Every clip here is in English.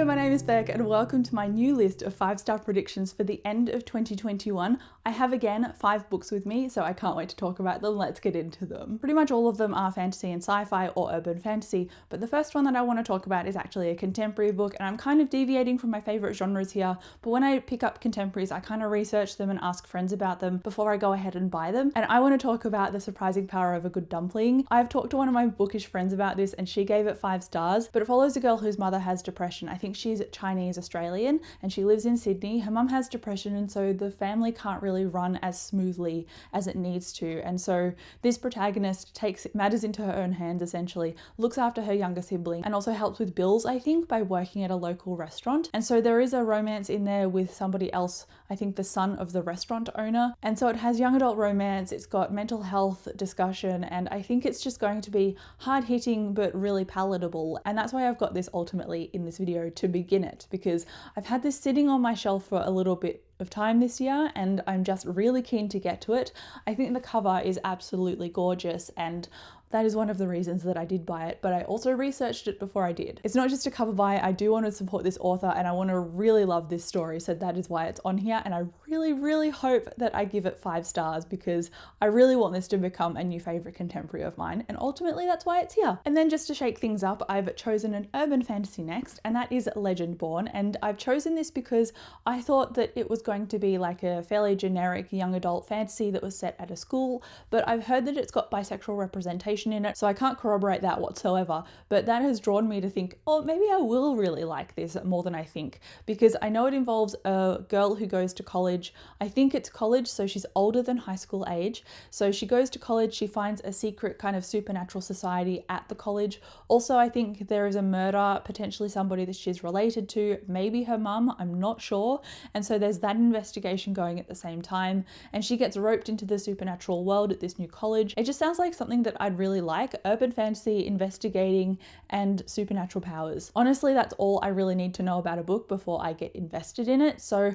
Hello, my name is Beck and welcome to my new list of 5-star predictions for the end of 2021. I have again 5 books with me, so I can't wait to talk about them. Let's get into them. Pretty much all of them are fantasy and sci-fi or urban fantasy, but the first one that I want to talk about is actually a contemporary book, and I'm kind of deviating from my favorite genres here, but when I pick up contemporaries, I kind of research them and ask friends about them before I go ahead and buy them. And I want to talk about The Surprising Power of a Good Dumpling. I've talked to one of my bookish friends about this and she gave it 5 stars, but it follows a girl whose mother has depression. I think she's Chinese Australian and she lives in Sydney. Her mum has depression and so the family can't really run as smoothly as it needs to. And so this protagonist takes matters into her own hands essentially, looks after her younger sibling and also helps with bills, I think, by working at a local restaurant. And so there is a romance in there with somebody else, I think the son of the restaurant owner. And so it has young adult romance, it's got mental health discussion, and I think it's just going to be hard hitting but really palatable. And that's why I've got this ultimately in this video to begin it, because I've had this sitting on my shelf for a little bit of time this year and I'm just really keen to get to it. I think the cover is absolutely gorgeous and that is one of the reasons that I did buy it, but I also researched it before I did. It's not just a cover buy, I do want to support this author and I want to really love this story, so that is why it's on here, and I really hope that I give it 5 stars because I really want this to become a new favourite contemporary of mine, and ultimately that's why it's here. And then just to shake things up, I've chosen an urban fantasy next, and that is Legendborn, and I've chosen this because I thought that it was going to be like a fairly generic young adult fantasy that was set at a school, but I've heard that it's got bisexual representation in it, so I can't corroborate that whatsoever, but that has drawn me to think, oh, maybe I will really like this more than I think, because I know it involves a girl who goes to college. I think it's college, so she's older than high school age. So she goes to college, she finds a secret kind of supernatural society at the college. Also, I think there is a murder, potentially somebody that she's related to, maybe her mum, I'm not sure. And so there's that investigation going at the same time, and she gets roped into the supernatural world at this new college. It just sounds like something that I'd really like: urban fantasy, investigating, and supernatural powers. Honestly, that's all I really need to know about a book before I get invested in it. So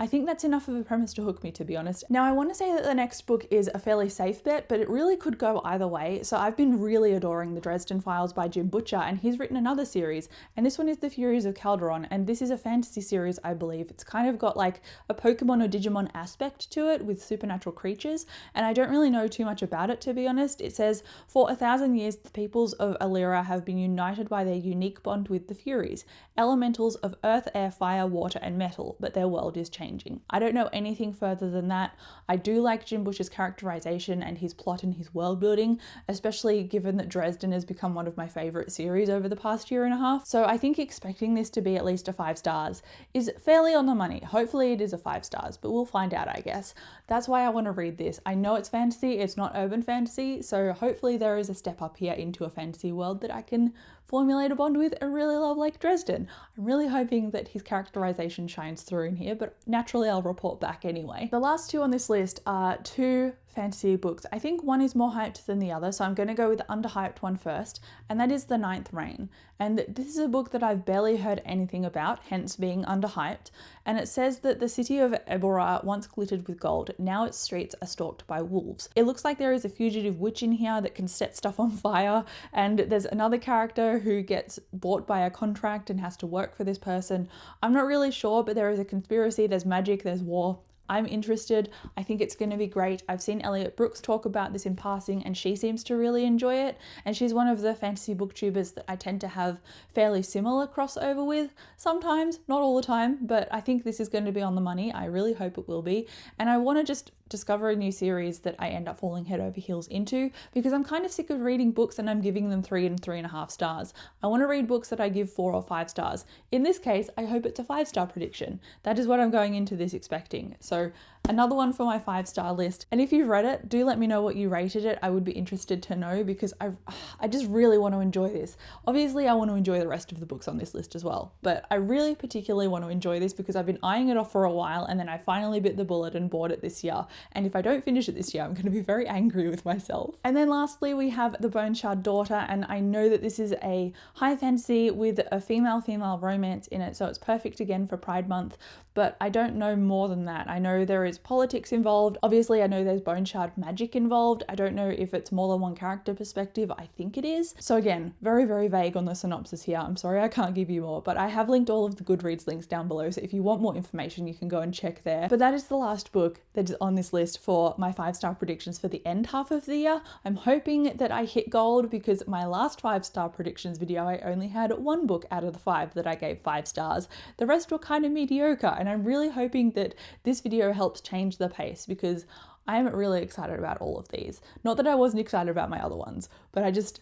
I think that's enough of a premise to hook me, to be honest. Now, I want to say that the next book is a fairly safe bet, but it really could go either way. So I've been really adoring the Dresden Files by Jim Butcher, and he's written another series, and this one is the Furious of Calderon, and this is a fantasy series, I believe. It's kind of got like a Pokemon or Digimon aspect to it with supernatural creatures, and I don't really know too much about it, to be honest. It says, for 1,000 years, the peoples of Alira have been united by their unique bond with the Furies, elementals of earth, air, fire, water, and metal, but their world is changing. I don't know anything further than that. I do like Jim Butcher's characterization and his plot and his world building, especially given that Dresden has become one of my favorite series over the past year and a half. So I think expecting this to be at least a 5 stars is fairly on the money. Hopefully it is a 5 stars, but we'll find out, I guess. That's why I want to read this. I know it's fantasy, it's not urban fantasy, so hopefully there is a step up here into a fantasy world that I can formulate a bond with and really love, like Dresden. I'm really hoping that his characterization shines through in here, but naturally I'll report back anyway. The last 2 on this list are 2 fantasy books. I think one is more hyped than the other, so I'm going to go with the underhyped one first, and that is The Ninth Reign. And this is a book that I've barely heard anything about, hence being underhyped, and it says that the city of Ebora once glittered with gold, now its streets are stalked by wolves. It looks like there is a fugitive witch in here that can set stuff on fire, and there's another character who gets bought by a contract and has to work for this person. I'm not really sure, but there is a conspiracy, there's magic, there's war. I'm interested. I think it's going to be great. I've seen Elliot Brooks talk about this in passing and she seems to really enjoy it. And she's one of the fantasy booktubers that I tend to have fairly similar crossover with. Sometimes, not all the time, but I think this is going to be on the money. I really hope it will be. And I want to just discover a new series that I end up falling head over heels into, because I'm kind of sick of reading books and I'm giving them 3 and 3.5 stars. I want to read books that I give 4 or 5 stars. In this case, I hope it's a 5-star prediction. That is what I'm going into this expecting. So another one for my 5-star list. And if you've read it, do let me know what you rated it. I would be interested to know, because I just really want to enjoy this. Obviously, I want to enjoy the rest of the books on this list as well, but I really particularly want to enjoy this because I've been eyeing it off for a while and then I finally bit the bullet and bought it this year. And if I don't finish it this year, I'm going to be very angry with myself. And then lastly, we have the Boneshard Daughter, and I know that this is a high fantasy with a female-female romance in it, so it's perfect again for Pride Month. but I don't know more than that. I know there is politics involved. Obviously, I know there's Boneshard magic involved. I don't know if it's more than one character perspective. I think it is. So again, very, very vague on the synopsis here. I'm sorry I can't give you more, but I have linked all of the Goodreads links down below, so if you want more information, you can go and check there. But that is the last book that is on this list for my 5-star predictions for the end half of the year. I'm hoping that I hit gold, because my last 5-star predictions video, I only had one book out of the 5 that I gave 5 stars. The rest were kind of mediocre, and I'm really hoping that this video helps change the pace, because I'm really excited about all of these. Not that I wasn't excited about my other ones, but I just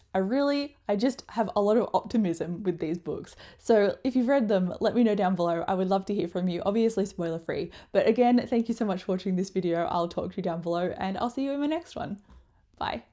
have a lot of optimism with these books. So if you've read them, let me know down below. I would love to hear from you, obviously spoiler free. But again, thank you so much for watching this video. I'll talk to you down below, and I'll see you in my next one. Bye.